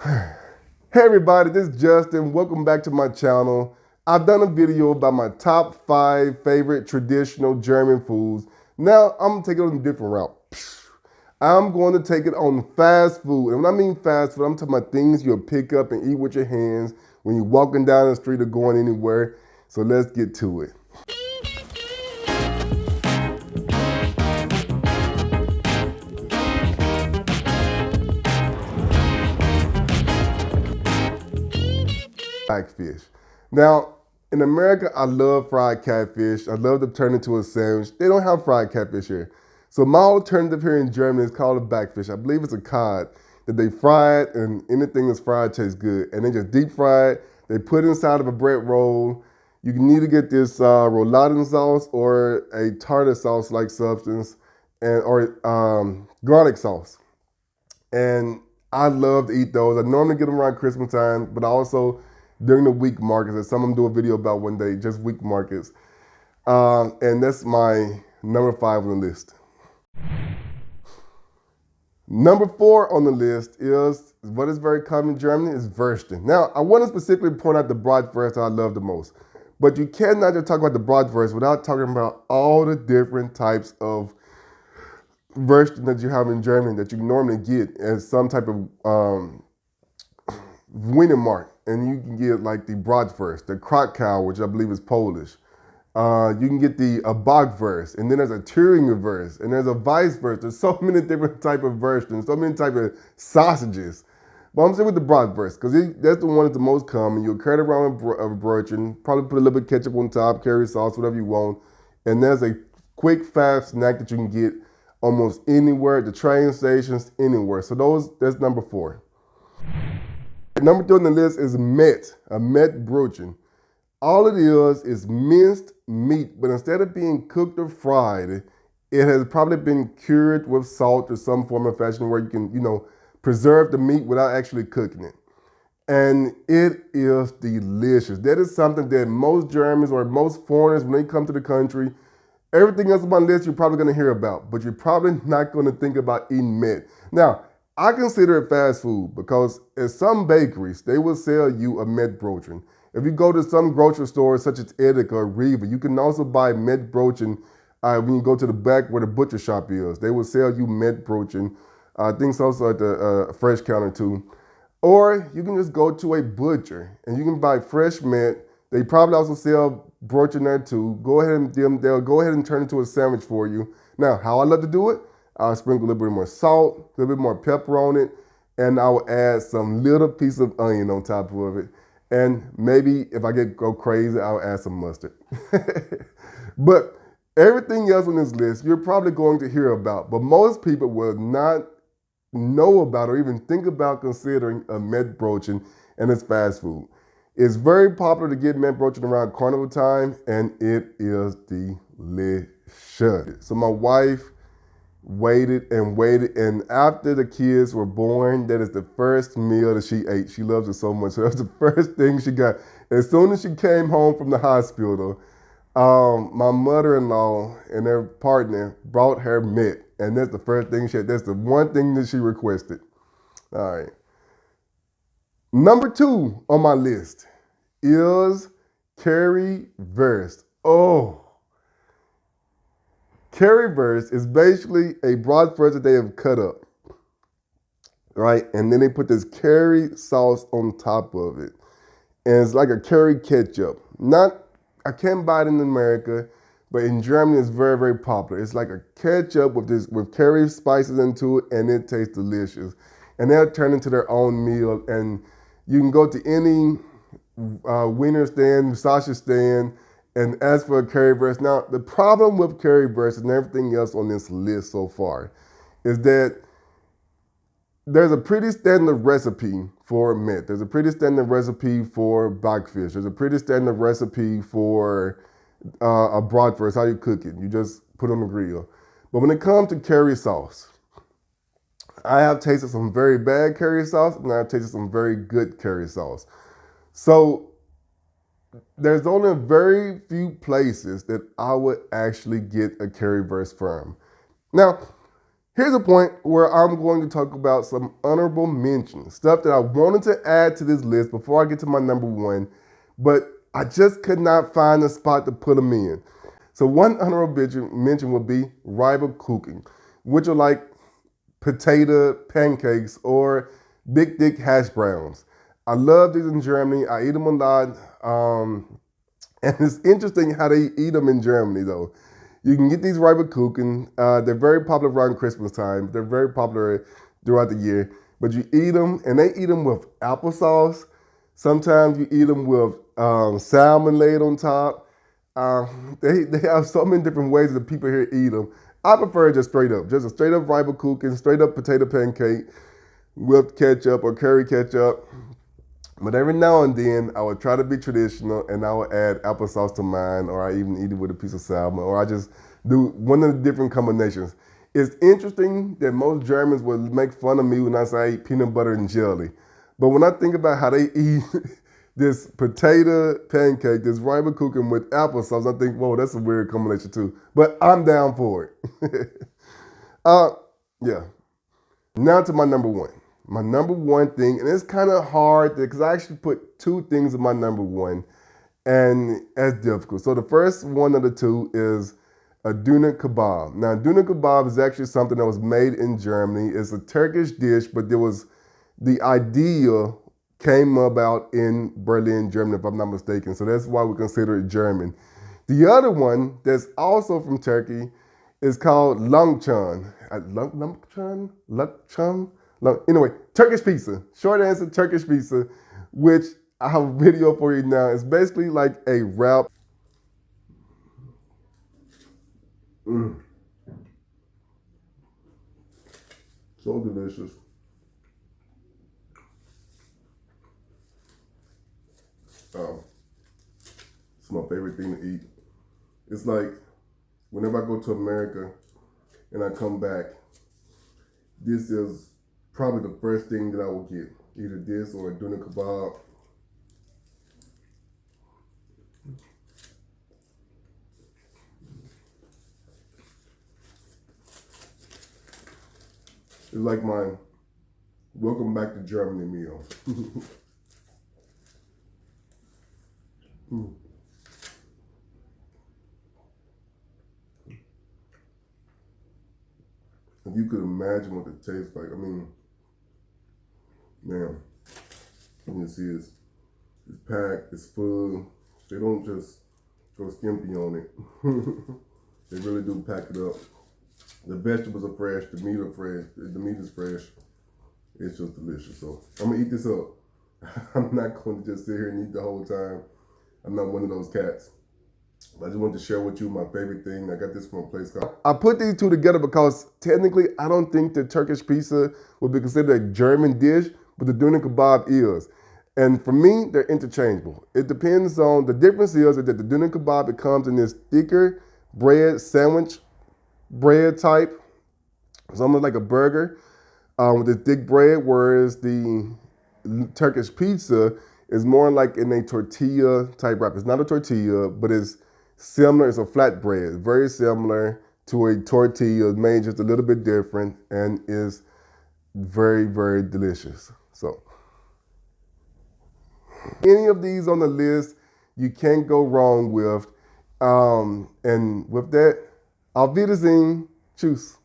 Hey everybody, this is Justin. Welcome back to my channel. I've done a video about my top 5 favorite traditional German foods. Now I'm gonna take it on a different route. I'm going to take it on fast food. And when I mean fast food, I'm talking about things you'll pick up and eat with your hands when you're walking down the street or going anywhere. So let's get to it. Catfish. Now, in America, I love fried catfish. I love to turn it into a sandwich. They don't have fried catfish here. So my alternative here in Germany is called a backfish. I believe it's a cod that they fry it, and anything that's fried tastes good. And they just deep fry it. They put it inside of a bread roll. You can either get this rouladen sauce or a tartar sauce like substance, or garlic sauce. And I love to eat those. I normally get them around Christmas time, but I also during the week markets, as some of them do a video about one day, just week markets. And that's my number 5 on the list. Number 4 on the list is what is very common in Germany is Würstchen. Now, I want to specifically point out the bratwurst I love the most. But you cannot just talk about the bratwurst without talking about all the different types of Würstchen that you have in Germany that you normally get as some type of Wienermark. And you can get like the bratwurst, the Krakow, which I believe is Polish. You can get the Bockwurst, and then there's a Thüringerwurst, and there's a Weisswurst. There's so many different type of versions, so many type of sausages. But I'm saying with the bratwurst, because that's the one that's the most common. You'll carry it around with a brötchen, probably put a little bit of ketchup on top, curry sauce, whatever you want. And there's a quick, fast snack that you can get almost anywhere, at the train stations, anywhere. So that's number 4. Number 3 on the list is Mett, a Mett Brötchen. All it is minced meat, but instead of being cooked or fried, it has probably been cured with salt or some form of fashion where you can, preserve the meat without actually cooking it. And it is delicious. That is something that most Germans or most foreigners, when they come to the country, everything else on my list you're probably gonna hear about, but you're probably not gonna think about eating Mett. Now, I consider it fast food because at some bakeries, they will sell you a Mett Brötchen. If you go to some grocery stores such as Edeka or Rewe, you can also buy Mett Brötchen when you go to the back where the butcher shop is. They will sell you Mett Brötchen. I think it's also at the fresh counter too. Or you can just go to a butcher and you can buy fresh Mett. They probably also sell Brötchen there too. They'll go ahead and turn it into a sandwich for you. Now, how I love to do it, I'll sprinkle a little bit more salt, a little bit more pepper on it, and I will add some little piece of onion on top of it. And maybe if I go crazy, I'll add some mustard. But everything else on this list, you're probably going to hear about, but most people will not know about or even think about considering a Mett Brötchen, and it's fast food. It's very popular to get Mett Brötchen around carnival time, and it is delicious. So my wife waited, and after the kids were born, that is the first meal that she ate. She loves it so much. So that was the first thing she got. As soon as she came home from the hospital, my mother-in-law and their partner brought her Mett, and that's the first thing she had. That's the one thing that she requested. All right. Number 2 on my list is Currywurst. Oh. Currywurst is basically a bratwurst that they have cut up, right? And then they put this curry sauce on top of it. And it's like a curry ketchup. I can't buy it in America, but in Germany it's very, very popular. It's like a ketchup with curry spices into it, and it tastes delicious. And they'll turn into their own meal. And you can go to any wiener stand, sausage stand, and as for currywurst, now the problem with currywurst and everything else on this list so far is that there's a pretty standard recipe for Mett. There's a pretty standard recipe for backfish. There's a pretty standard recipe for a bratwurst, how you cook it. You just put it on the grill. But when it comes to curry sauce, I have tasted some very bad curry sauce, and I've tasted some very good curry sauce. So there's only a very few places that I would actually get a currywurst from. Now, Here's a point where I'm going to talk about some honorable mentions, stuff that I wanted to add to this list before I get to my number one, but I just could not find a spot to put them in. So one honorable mention would be Reibekuchen, which are like potato pancakes or big thick hash browns. I love these in Germany. I eat them a lot. And it's interesting how they eat them in Germany though. You can get these Reibekuchen. They're very popular around Christmas time. They're very popular throughout the year. But you eat them, and they eat them with applesauce. Sometimes you eat them with salmon laid on top. They have so many different ways that people here eat them. I prefer just straight up. Just a straight up Reibekuchen, straight up potato pancake with ketchup or curry ketchup. But every now and then, I would try to be traditional and I would add applesauce to mine, or I even eat it with a piece of salmon, or I just do one of the different combinations. It's interesting that most Germans would make fun of me when I say I eat peanut butter and jelly. But when I think about how they eat this potato pancake, this Reibekuchen with applesauce, I think, whoa, that's a weird combination too. But I'm down for it. Yeah. Now to my number one. My number one thing, and it's kind of hard because I actually put two things in my number one, and that's difficult. So the first one of the two is a Döner kebab. Now, Döner kebab is actually something that was made in Germany. It's a Turkish dish, but the idea came about in Berlin, Germany, if I'm not mistaken. So that's why we consider it German. The other one that's also from Turkey is called Langchan. Langchan? Anyway, Turkish pizza. Short answer, Turkish pizza, which I have a video for you now. It's basically like a wrap. So delicious. It's my favorite thing to eat. It's like whenever I go to America and I come back, this is probably the first thing that I will get. Either this or a Döner kebab. It's like my welcome back to Germany meal. If you could imagine what it tastes like, I mean, man, you can see it's packed, it's full. They don't just go skimpy on it. They really do pack it up. The vegetables are fresh, the meat are fresh, the meat is fresh. It's just delicious. So I'm gonna eat this up. I'm not going to just sit here and eat the whole time. I'm not one of those cats. I just wanted to share with you my favorite thing. I got this from a place called... I put these two together because technically I don't think that Turkish pizza would be considered a German dish, but the Döner kebab is. And for me, they're interchangeable. It depends on, the difference is that the Döner kebab, it comes in this thicker bread sandwich, bread type. It's almost like a burger with the thick bread, whereas the Turkish pizza is more like in a tortilla type wrap. It's not a tortilla, but it's similar. It's a flat bread, very similar to a tortilla, made just a little bit different, and is very, very delicious. So any of these on the list, you can't go wrong with. And with that, auf Wiedersehen. Tschüss.